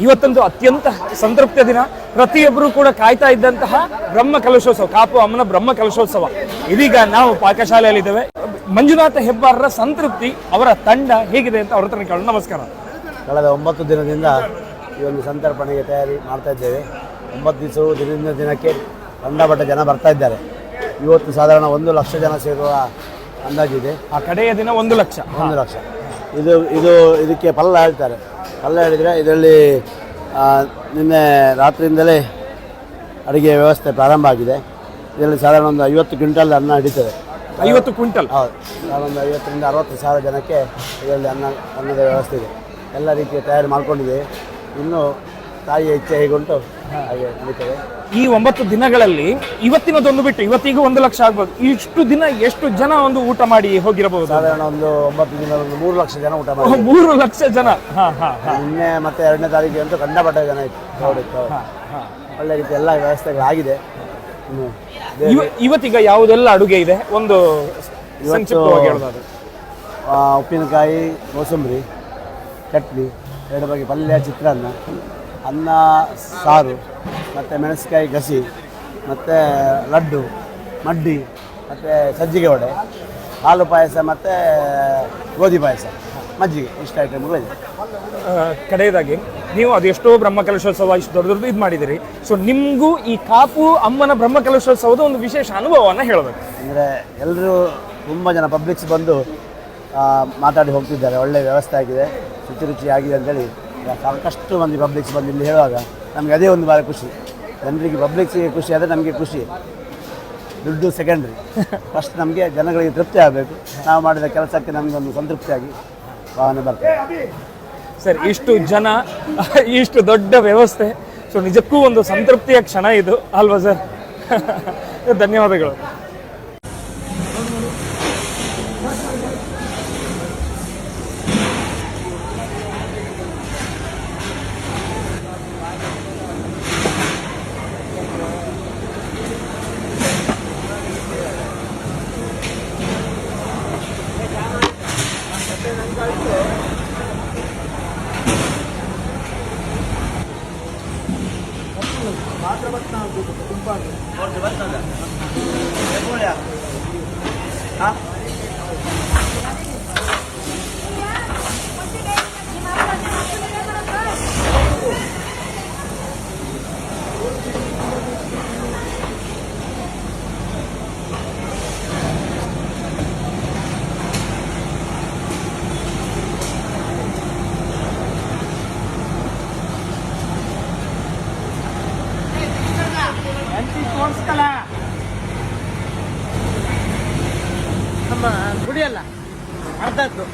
ಇವತ್ತೊಂದು ಅತ್ಯಂತ ಸಂತೃಪ್ತಿಯ ದಿನ. ಪ್ರತಿಯೊಬ್ಬರು ಕೂಡ ಕಾಯ್ತಾ ಇದ್ದಂತಹ ಬ್ರಹ್ಮ ಕಲಶೋತ್ಸವ, ಕಾಪು ಅಮ್ಮನ ಬ್ರಹ್ಮ ಕಲಶೋತ್ಸವ. ಇದೀಗ ನಾವು ಪಾಕಶಾಲೆಯಲ್ಲಿದ್ದೇವೆ. ಮಂಜುನಾಥ ಹೆಬ್ಬಾರರ ಸಂತೃಪ್ತಿ, ಅವರ ತಂಡ ಹೇಗಿದೆ ಅಂತ ಅವ್ರ ಹತ್ರ ಕೇಳೋಣ. ನಮಸ್ಕಾರ. ಕಳೆದ 9 ದಿನದಿಂದ ಈ ಒಂದು ಸಂತರ್ಪಣೆಗೆ ತಯಾರಿ ಮಾಡ್ತಾ ಇದ್ದೇವೆ. 9 ದಿನದಿಂದ ದಿನಕ್ಕೆ ಕಂಡಪಟ್ಟ ಜನ ಬರ್ತಾ ಇದ್ದಾರೆ. ಇವತ್ತು ಸಾಧಾರಣ 1 ಲಕ್ಷ ಜನ ಸೇರುವ ಅಂದಾಜಿದೆ. ಆ ಕಡೆಯ ದಿನ 1 ಲಕ್ಷ. ಇದಕ್ಕೆ ಪಲ್ಲ ಹೇಳ್ತಾರೆ. ಪಲ್ಲ ಹೇಳಿದರೆ ಇದರಲ್ಲಿ ನಿನ್ನೆ ರಾತ್ರಿಯಿಂದಲೇ ಅಡುಗೆ ವ್ಯವಸ್ಥೆ ಪ್ರಾರಂಭ ಆಗಿದೆ. ಇದರಲ್ಲಿ ಸಾಧಾರಣ ಒಂದು 50 ಕ್ವಿಂಟಲ್ ಅನ್ನ ಹಿಡಿತದೆ. 50 ಕ್ವಿಂಟಲ್? ಹೌದು, ಒಂದು 50ರಿಂದ 60 ಸಾವಿರ ಜನಕ್ಕೆ ಇದರಲ್ಲಿ ಅನ್ನದ ವ್ಯವಸ್ಥೆ ಇದೆ. ಎಲ್ಲ ರೀತಿಯ ತಯಾರಿ ಮಾಡಿಕೊಂಡಿದೆ. ಇನ್ನು ತಾಯಿಯ ಇಚ್ಛೆ ಹೇಗುಂಟು ಹಾಗೆ ನಡೀತದೆ. ಈ 9 ದಿನಗಳಲ್ಲಿ ಇವತ್ತಿನದೊಂದು ಬಿಟ್ಟು ಇವತ್ತಿಗೂ 1 ಲಕ್ಷ ಆಗ್ಬೋದು. ಇಷ್ಟು ದಿನ ಎಷ್ಟು ಜನ ಒಂದು ಊಟ ಮಾಡಿ ಹೋಗಿರಬಹುದು? ಸಾಧಾರಣ ಒಂದು 9 ದಿನ 3 ಲಕ್ಷ ಜನ ಊಟ ಮಾಡಿ. 3 ಲಕ್ಷ ಜನ. ನಿನ್ನೆ ಮತ್ತೆ 2ನೇ ತಾರೀಕಿಗೆ ಅಂತೂ ಕಂಡಪಟ್ಟ ಜನ ಇತ್ತು. ಒಳ್ಳೆ ರೀತಿ ಎಲ್ಲ ವ್ಯವಸ್ಥೆಗಳಾಗಿದೆ. ಇವತ್ತೀಗ ಯಾವುದೆಲ್ಲ ಅಡುಗೆ ಇದೆ ಒಂದು ಸಂಕ್ಷಿಪ್ತವಾಗಿ ಹೇಳೋದಾದ್ರೆ? ಉಪ್ಪಿನಕಾಯಿ, ಕೋಸಂಬರಿ, ಚಟ್ನಿ, 2 ಬಗೆ ಪಲ್ಯ, ಚಿತ್ರಾನ್ನ, ಅನ್ನ, ಸಾರು, ಮತ್ತು ಮೆಣಸಿನಕಾಯಿ ಗಸಿ, ಮತ್ತು ಲಡ್ಡು, ಮಡ್ಡಿ, ಮತ್ತು ಸಜ್ಜಿಗೆ ವಡೆ, ಹಾಲು ಪಾಯಸ ಮತ್ತು ಗೋಧಿ ಪಾಯಸ, ಮಜ್ಜಿಗೆ, ಇಷ್ಟು ಐಟಮ್ಗಳಿದೆ. ಕಡೆಯದಾಗಿ ನೀವು ಅದೆಷ್ಟೋ ಬ್ರಹ್ಮ ಕಲಶೋತ್ಸವ ಇಷ್ಟು ದೊಡ್ಡದು ಇದು ಮಾಡಿದಿರಿ. ಸೊ ನಿಮಗೂ ಈ ಕಾಪು ಅಮ್ಮನ ಬ್ರಹ್ಮ ಕಲಶೋತ್ಸವದ ಒಂದು ವಿಶೇಷ ಅನುಭವವನ್ನು ಹೇಳಬೇಕು. ಅಂದರೆ ಎಲ್ಲರೂ ತುಂಬ ಜನ ಪಬ್ಲಿಕ್ಸ್ ಬಂದು ಮಾತಾಡಿ ಹೋಗ್ತಿದ್ದಾರೆ. ಒಳ್ಳೆಯ ವ್ಯವಸ್ಥೆ ಆಗಿದೆ, ಶುಚಿ ಆಗಿದೆ ಅಂತೇಳಿ ಸಾಕಷ್ಟು ಮಂದಿ ಪಬ್ಲಿಕ್ಸ್ ಬಂದು ಇಲ್ಲಿ ಹೇಳುವಾಗ ನಮಗೆ ಅದೇ ಒಂದು ಭಾಳ ಖುಷಿ. ಜನರಿಗೆ ಪಬ್ಲಿಕ್ಸಿಗೆ ಖುಷಿ ಆದರೆ ನಮಗೆ ಖುಷಿ. ದುಡ್ಡು ಸೆಕೆಂಡ್ರಿ. ಫಸ್ಟ್ ನಮಗೆ ಜನಗಳಿಗೆ ತೃಪ್ತಿ ಆಗಬೇಕು. ನಾವು ಮಾಡಿದ ಕೆಲಸಕ್ಕೆ ನಮಗೊಂದು ಸಂತೃಪ್ತಿಯಾಗಿ ಭಾವನೆ ಬರ್ತದೆ. ಸರ್, ಇಷ್ಟು ಜನ, ಇಷ್ಟು ದೊಡ್ಡ ವ್ಯವಸ್ಥೆ, ಸೊ ನಿಜಕ್ಕೂ ಒಂದು ಸಂತೃಪ್ತಿಯ ಕ್ಷಣ ಇದು ಅಲ್ವಾ ಸರ್? ಧನ್ಯವಾದಗಳು. ನಮ್ಮ ಗುಡಿಯಲ್ಲ ಅರ್ಧದ್ದು.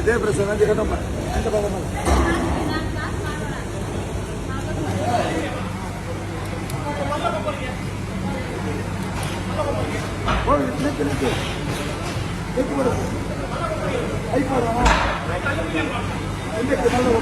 Jadi bersama nanti kan apa? Nanti apa mana? Oh, ini. Itu berapa? Ayo berapa? Ini berapa?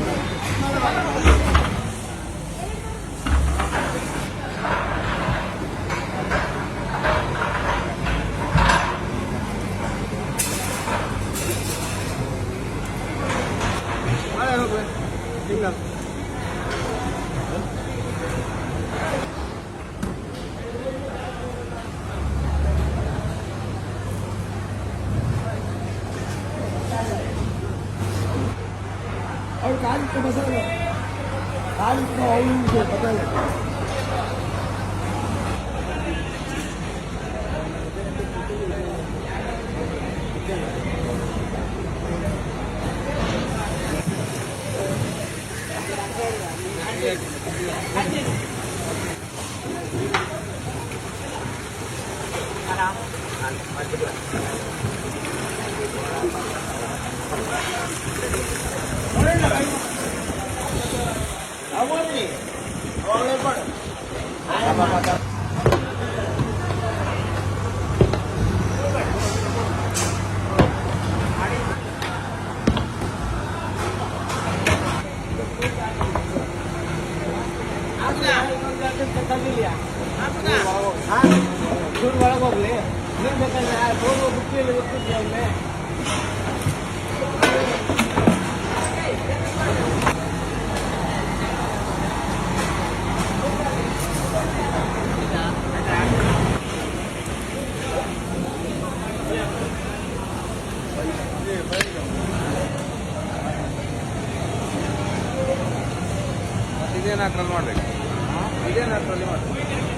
ಒಳಗೆ ಹೋಗ್ಲಿ ನೀನ್ ಬೇಕಾದ್ರೆ ಬುಕ್ಕಿಯಲ್ಲಿ ಗೊತ್ತಿದ್ದೆ ಅವನ್ನೇ ಇದೇನು ಅಟ್ರಲ್ಲಿ ಮಾಡ್ಬೇಕು ಇದೇನು ಅಟ್ರಲ್ಲಿ ಮಾಡ್ಬೇಕು